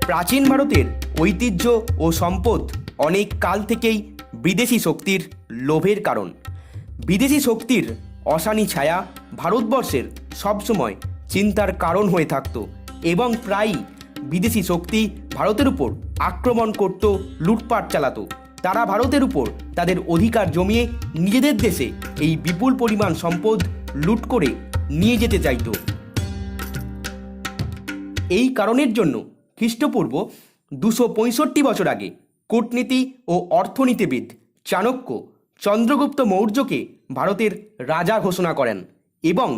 প্রাচীন ভারতের ঐতিহ্য ও সম্পদ অনেক কাল থেকেই বিদেশি শক্তির লোভের কারণ। বিদেশি শক্তির অশানী ছায়া ভারতবর্ষের সবসময় চিন্তার কারণ হয়ে থাকত এবং প্রায়ই বিদেশি শক্তি ভারতের উপর আক্রমণ করত, লুটপাট চালাতো। তারা ভারতের উপর তাদের অধিকার জমিয়ে নিজেদের দেশে এই বিপুল পরিমাণ সম্পদ লুট করে নিয়ে যেতে চাইত। এই কারণের জন্য খ্রিস্টপূর্ব 265 বছর আগে কূটনীতি ও অর্থনীতিবিদ চাণক্য চন্দ্রগুপ্ত মৌর্যকে ভারতের রাজা ঘোষণা করেন এবং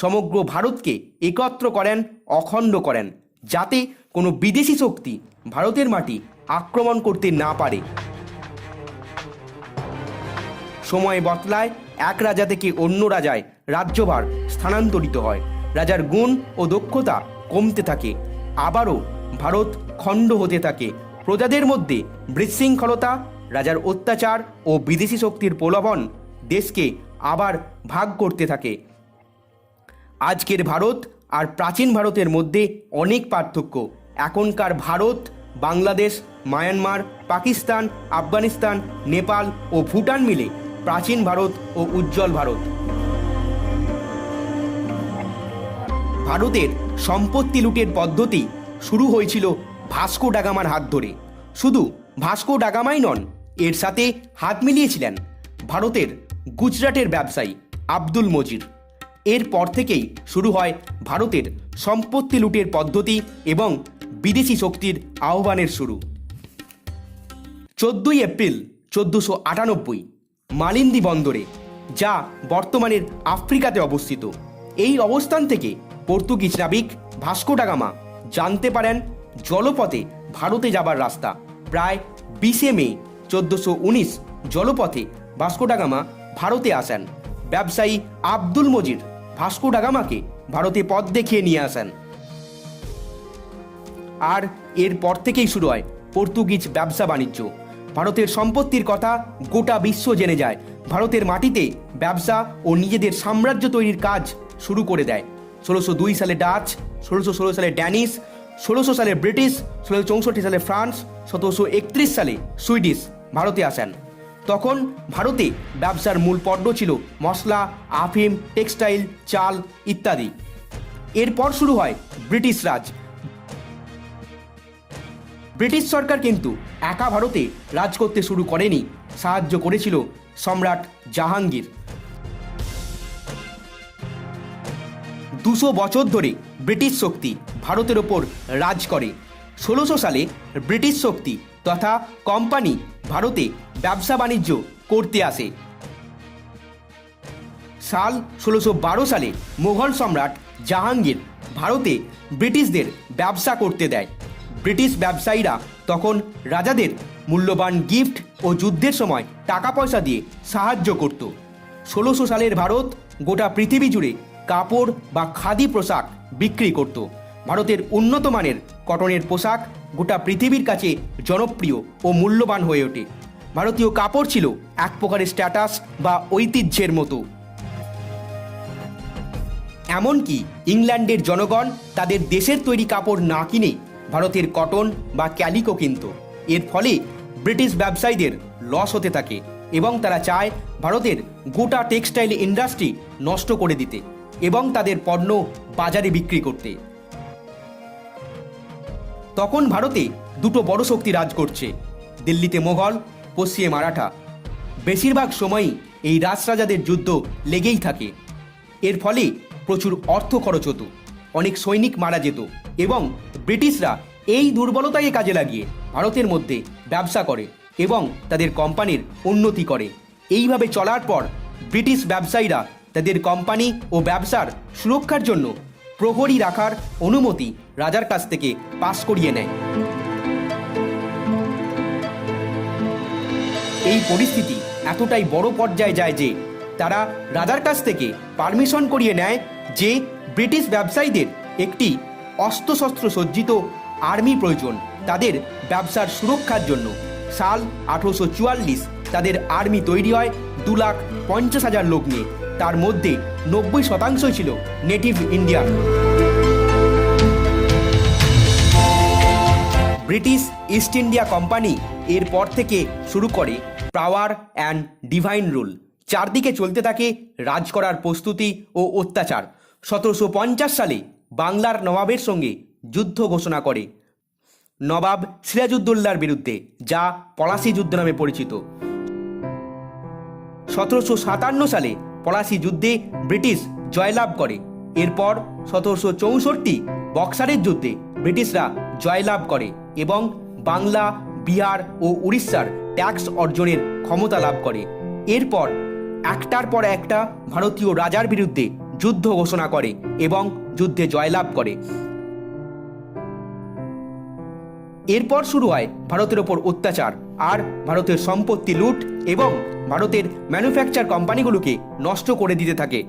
সমগ্র ভারতকে একত্র করেন, অখণ্ড করেন, যাতে কোনো বিদেশি শক্তি ভারতের মাটি আক্রমণ করতে না পারে। সময় বদলায়, এক রাজা থেকে অন্য রাজায় রাজ্যভার স্থানান্তরিত হয়। রাজার গুণ ও দক্ষতা কমতে থাকে, আবারও ভারত খণ্ড হতে থাকে। প্রজাদের মধ্যে বিশৃঙ্খলতা, রাজার অত্যাচার ও বিদেশি শক্তির প্রলোভন দেশকে আবার ভাগ করতে থাকে। আজকের ভারত আর প্রাচীন ভারতের মধ্যে অনেক পার্থক্য। এখনকার ভারত বাংলাদেশ, মায়ানমার, পাকিস্তান, আফগানিস্তান, নেপাল ও ভুটান মিলে প্রাচীন ভারত ও উজ্জ্বল ভারত। ভারতের সম্পত্তি লুটের পদ্ধতি শুরু হয়েছিল ভাস্কো ডা গামার হাত ধরে। শুধু ভাস্কো ডা গামাই নন, এর সাথে হাত মিলিয়েছিলেন ভারতের গুজরাটের ব্যবসায়ী আব্দুল মজির। এরপর থেকেই শুরু হয় ভারতের সম্পত্তি লুটের পদ্ধতি এবং বিদেশি শক্তির আহ্বানের শুরু। 14 এপ্রিল 1498 মালিন্দি বন্দরে, যা বর্তমানের আফ্রিকাতে অবস্থিত, এই অবস্থান থেকে পর্তুগিজ নাবিক ভাস্কো ডা গামা জানতে পারেন জলপথে ভারতে যাবার রাস্তা। প্রায় 20 মে 1419 জলপথে ভাস্কো ডা গামা ভারতে আসেন। ব্যবসায়ী আব্দুল মজির ভাস্কো ডা গামাকে ভারতে পথ দেখিয়ে নিয়ে আসেন। আর এরপর থেকেই শুরু হয় পর্তুগিজ ব্যবসা বাণিজ্য। ভারতের সম্পত্তির কথা গোটা বিশ্ব জেনে যায়। ভারতের মাটিতে ব্যবসা ও নিজেদের সাম্রাজ্য তৈরির কাজ শুরু করে দেয়। 1602 সালে ডাচ, 1616 সালে ড্যানিশ, 1600 সালে ব্রিটিশ, 1664 সালে ফ্রান্স, 1731 সালে সুইডিশ ভারতে আসেন। তখন ভারতে ব্যবসার মূল পণ্য ছিল মশলা, আফিম, টেক্সটাইল, চাল ইত্যাদি। এরপর শুরু হয় ব্রিটিশ রাজ। ব্রিটিশ সরকার কিন্তু একা ভারতে রাজ করতে শুরু করেনি, সাহায্য করেছিল সম্রাট জাহাঙ্গীর। 200 বছর ধরে ব্রিটিশ শক্তি ভারতের ওপর রাজ করে। 1600 সালে ব্রিটিশ শক্তি তথা কোম্পানি ভারতে ব্যবসা বাণিজ্য করতে আসে। সাল 1612 সালে মোগল সম্রাট জাহাঙ্গীর ভারতে ব্রিটিশদের ব্যবসা করতে দেয়। ব্রিটিশ ব্যবসায়ীরা তখন রাজাদের মূল্যবান গিফট ও যুদ্ধের সময় টাকা পয়সা দিয়ে সাহায্য করত। 1600 সালের ভারত গোটা পৃথিবী জুড়ে কাপড় বা খাদি পোশাক বিক্রি করত। ভারতের উন্নত মানের কটনের পোশাক গোটা পৃথিবীর কাছে জনপ্রিয় ও মূল্যবান হয়ে ওঠে। ভারতীয় কাপড় ছিল এক প্রকারের স্ট্যাটাস বা ঐতিহ্যের মতো। এমনকি ইংল্যান্ডের জনগণ তাদের দেশের তৈরি কাপড় না কিনে ভারতের কটন বা ক্যালিকো কিনত। এর ফলে ব্রিটিশ ব্যবসায়ীদের লস হতে থাকে এবং তারা চায় ভারতের গোটা টেক্সটাইল ইন্ডাস্ট্রি নষ্ট করে দিতে এবং তাদের পণ্য বাজারে বিক্রি করতে। তখন ভারতে দুটো বড় শক্তি রাজ করছে, দিল্লিতে মোগল, পশ্চিমে মারাঠা। বেশিরভাগ সময়ই এই রাজরাজাদের যুদ্ধ লেগেই থাকে। এর ফলে প্রচুর অর্থ খরচ হতো, অনেক সৈনিক মারা যেত এবং ব্রিটিশরা এই দুর্বলতাকে কাজে লাগিয়ে ভারতের মধ্যে ব্যবসা করে এবং তাদের কোম্পানির উন্নতি করে। এইভাবে চলার পর ব্রিটিশ ব্যবসায়ীরা তাদের কোম্পানি ও ব্যবসার সুরক্ষার জন্য প্রহরী রাখার অনুমতি রাজার কাছ থেকে পাস করিয়ে নেয়। এই পরিস্থিতি এতটাই বড় পর্যায়ে যায় যে তারা রাজার কাছ থেকে পারমিশন করিয়ে নেয় যে ব্রিটিশ ব্যবসায়ীদের একটি অস্ত্রশস্ত্র সজ্জিত আর্মি প্রয়োজন তাদের ব্যবসার সুরক্ষার জন্য। সাল 1844 তাদের আর্মি তৈরি হয় 2,50,000 লোক নিয়ে। তার মধ্যে 90% ছিল native Indian. British east India company এরপর থেকে শুরু করে পাওয়ার অ্যান্ড ডিভাইন রুল। চারদিকে চলতে থাকে রাজ করার প্রস্তুতি ও অত্যাচার। 1750 সালে বাংলার নবাবের সঙ্গে যুদ্ধ ঘোষণা করে নবাব সিরাজউদ্দৌলার বিরুদ্ধে, যা পলাশী যুদ্ধ নামে পরিচিত। 1757 সালে পলাশী যুদ্ধে ব্রিটিশ জয়লাভ করে। এরপর 1764 বক্সারের যুদ্ধে ব্রিটিশরা জয়লাভ করে এবং বাংলা, বিহার ও উড়িষ্যার ট্যাক্স অর্জনের ক্ষমতা লাভ করে। এরপর একটার পর একটা ভারতীয় রাজার বিরুদ্ধে যুদ্ধ ঘোষণা করে এবং যুদ্ধে জয়লাভ করে। এরপর শুরু হয় ভারতের ওপর অত্যাচার আর ভারতের সম্পত্তি লুট এবং ভারতের ম্যানুফ্যাকচার কোম্পানিগুলোকে নষ্ট করে দিতে থাকে।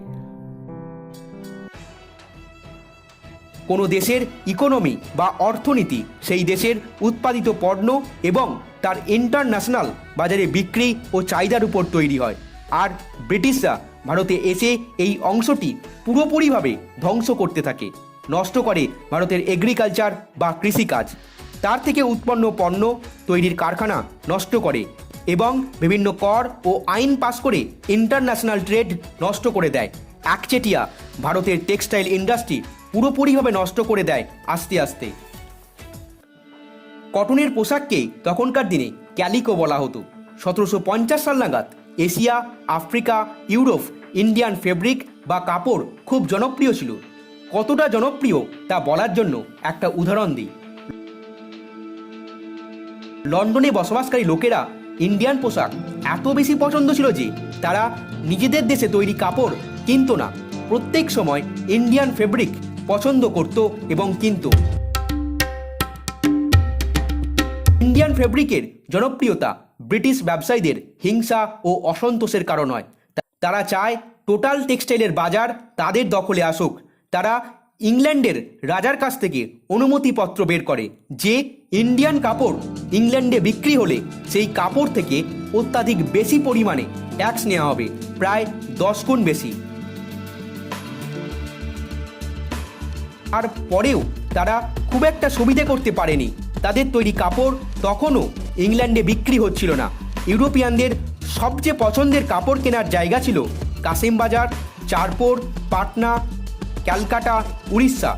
কোনো দেশের ইকোনমি বা অর্থনীতি সেই দেশের উৎপাদিত পণ্য এবং তার ইন্টারন্যাশনাল বাজারে বিক্রি ও চাহিদার উপর তৈরি হয়। আর ব্রিটিশরা ভারতে এসে এই অংশটি পুরোপুরিভাবে ধ্বংস করতে থাকে, নষ্ট করে ভারতের এগ্রিকালচার বা কৃষিকাজ, তার থেকে উৎপন্ন পণ্য তৈরির কারখানা নষ্ট করে এবং বিভিন্ন কর ও আইন পাস করে ইন্টারন্যাশনাল ট্রেড নষ্ট করে দেয়। একচেটিয়া ভারতের টেক্সটাইল ইন্ডাস্ট্রি পুরোপুরিভাবে নষ্ট করে দেয় আস্তে আস্তে। কটনের পোশাককে তখনকার দিনে ক্যালিকো বলা হতো। 1750 সাল নাগাদ Asia, Africa, Europe Indian fabric বা কাপড় খুব জনপ্রিয় ছিল। কতটা জনপ্রিয় তা বলার জন্য একটা উদাহরণ দিই। লন্ডনে বসবাসকারী লোকেরা ইন্ডিয়ান পোশাক এত বেশি পছন্দ ছিল যে তারা নিজেদের দেশে তৈরি কাপড় কিনত না, প্রত্যেক সময় ইন্ডিয়ান ফেব্রিক পছন্দ করত এবং কিনত। ইন্ডিয়ান ফেব্রিকের জনপ্রিয়তা ব্রিটিশ ব্যবসায়ীদের হিংসা ও অসন্তোষের কারণ হয়। তারা চায় টোটাল টেক্সটাইলের বাজার তাদের দখলে আসুক। তারা ইংল্যান্ডের রাজার কাছ থেকে অনুমতিপত্র বের করে যে ইন্ডিয়ান কাপড় ইংল্যান্ডে বিক্রি হলে সেই কাপড় থেকে অত্যাধিক বেশি পরিমাণে ট্যাক্স নেওয়া হবে, প্রায় 10 গুণ বেশি। আর পরেও তারা খুব একটা সুবিধে করতে পারেনি। তাদের তৈরি কাপড় তখনও ইংল্যান্ডে বিক্রি হচ্ছিল না। ইউরোপিয়ানদের সবচেয়ে পছন্দের কাপড় কেনার জায়গা ছিল কাসিমবাজার, চারপোর, পাটনা, ক্যালকাটা, উড়িষ্যা।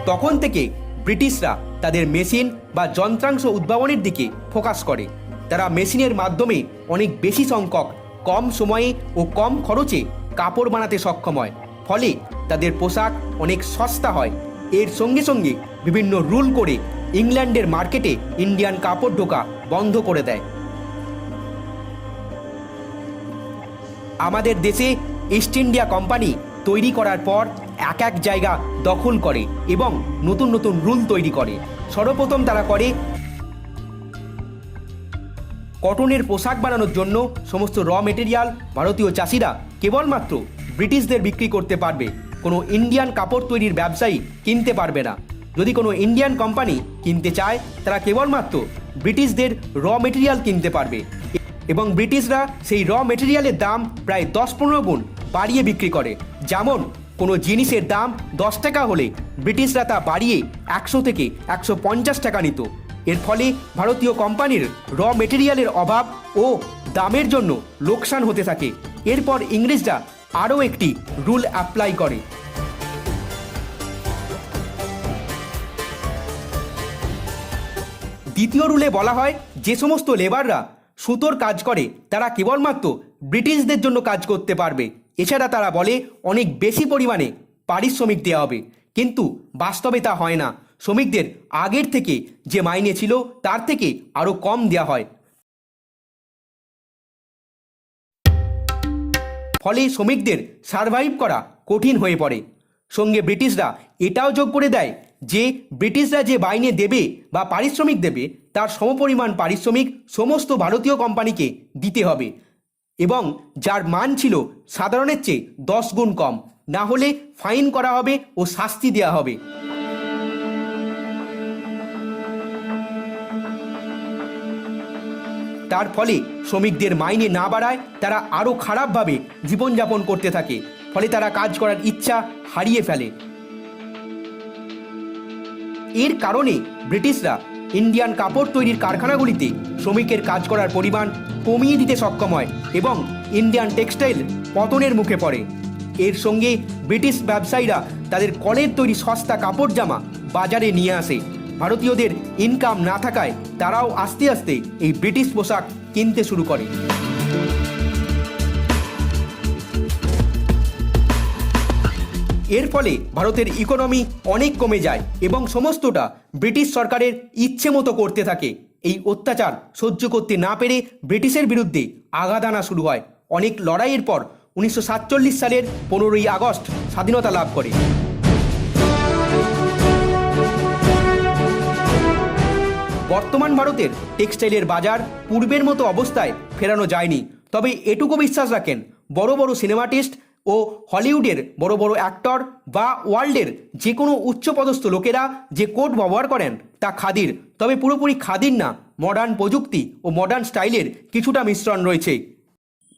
তখন থেকে ব্রিটিশরা তাদের মেশিন বা যন্ত্রাংশ উদ্ভাবনের দিকে ফোকাস করে। তারা মেশিনের মাধ্যমে অনেক বেশি সংখ্যক কম সময়ে ও কম খরচে কাপড় বানাতে সক্ষম হয়, ফলে তাদের পোশাক অনেক সস্তা হয়। এর সঙ্গে সঙ্গে বিভিন্ন রুল করে ইংল্যান্ডের মার্কেটে ইন্ডিয়ান কাপড় ঢোকা বন্ধ করে দেয়। আমাদের দেশে ইস্ট ইন্ডিয়া কোম্পানি তৈরি করার পর এক এক জায়গা দখল করে এবং নতুন নতুন রুল তৈরি করে। সর্বপ্রথম তারা করে কটনের পোশাক বানানোর জন্য সমস্ত র মেটেরিয়াল ভারতীয় চাষিরা কেবলমাত্র ব্রিটিশদের বিক্রি করতে পারবে, কোনো ইন্ডিয়ান কাপড় তৈরির ব্যবসায়ী কিনতে পারবে না। যদি কোনো ইন্ডিয়ান কোম্পানি কিনতে চায় তারা কেবলমাত্র ব্রিটিশদের র মেটেরিয়াল কিনতে পারবে এবং ব্রিটিশরা সেই র মেটেরিয়ালের দাম প্রায় 10-15 গুণ বাড়িয়ে বিক্রি করে। যেমন কোনো জিনিসের দাম 10 টাকা হলে ব্রিটিশরা তা বাড়িয়ে 100 থেকে 150 টাকা নিত। এর ফলে ভারতীয় কোম্পানির র মেটেরিয়ালের অভাব ও দামের জন্য লোকসান হতে থাকে। এরপর ইংরেজরা আরও একটি রুল অ্যাপ্লাই করে। দ্বিতীয় রুলে বলা হয় যে সমস্ত লেবাররা সুতোর কাজ করে তারা কেবলমাত্র ব্রিটিশদের জন্য কাজ করতে পারবে। এছাড়া তারা বলে অনেক বেশি পরিমাণে পারিশ্রমিক দেওয়া হবে, কিন্তু বাস্তবে তা হয় না। শ্রমিকদের আগের থেকে যে মাইনে ছিল তার থেকে আরও কম দেওয়া হয়। ফলে শ্রমিকদের সারভাইভ করা কঠিন হয়ে পড়ে। সঙ্গে ব্রিটিশরা এটাও যোগ করে দেয় যে ব্রিটিশরা যে মাইনে দেবে বা পারিশ্রমিক দেবে তার সমপরিমাণ পারিশ্রমিক সমস্ত ভারতীয় কোম্পানিকে দিতে হবে এবং যার মান ছিল সাধারণের চেয়ে 10 গুণ কম, না হলে ফাইন করা হবে ও শাস্তি দেওয়া হবে। তার ফলে শ্রমিকদের মাইনে না বাড়ায় তারা আরও খারাপভাবে জীবনযাপন করতে থাকে। ফলে তারা কাজ করার ইচ্ছা হারিয়ে ফেলে। এর কারণে ব্রিটিশরা ইন্ডিয়ান কাপড় তৈরির কারখানাগুলিতে শ্রমিকের কাজ করার পরিমাণ কমিয়ে দিতে সক্ষম হয় এবং ইন্ডিয়ান টেক্সটাইল পতনের মুখে পড়ে। এর সঙ্গে ব্রিটিশ ব্যবসায়ীরা তাদের কলের তৈরি সস্তা কাপড় জামা বাজারে নিয়ে আসে। ভারতীয়দের ইনকাম না থাকায় তারাও আস্তে আস্তে এই ব্রিটিশ পোশাক কিনতে শুরু করে। এর ফলে ভারতের ইকোনমি অনেক কমে যায় এবং সমস্তটা ব্রিটিশ সরকারের ইচ্ছে মতো করতে থাকে। এই অত্যাচার সহ্য করতে না পেরে ব্রিটিশের বিরুদ্ধে আঘাত আনা শুরু হয়। অনেক লড়াইয়ের পর 1947 সালের 15ই আগস্ট স্বাধীনতা লাভ করে। বর্তমান ভারতের টেক্সটাইলের বাজার পূর্বের মতো অবস্থায় ফেরানো যায়নি, তবে এটুকু বিশ্বাস রাখেন বড় বড় সিনেমাটিস্ট ও হলিউডের বড় বড় অ্যাক্টর বা ওয়ার্ল্ডের যে কোনো উচ্চপদস্থ লোকেরা যে কোট ব্যবহার করেন তা খাদির, তবে পুরোপুরি খাদির না, মডার্ন প্রযুক্তি ও মডার্ন স্টাইলের কিছুটা মিশ্রণ রয়েছে।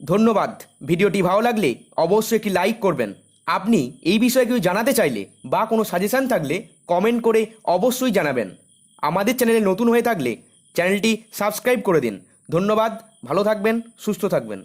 ধন্যবাদ। ভিডিওটি ভালো লাগলে অবশ্যই একটি লাইক করবেন। আপনি এই বিষয়ে কেউ জানাতে চাইলে বা কোনো সাজেশান থাকলে কমেন্ট করে অবশ্যই জানাবেন। আমাদের চ্যানেলে নতুন হয়ে থাকলে চ্যানেলটি সাবস্ক্রাইব করে দিন। ধন্যবাদ। ভালো থাকবেন, সুস্থ থাকবেন।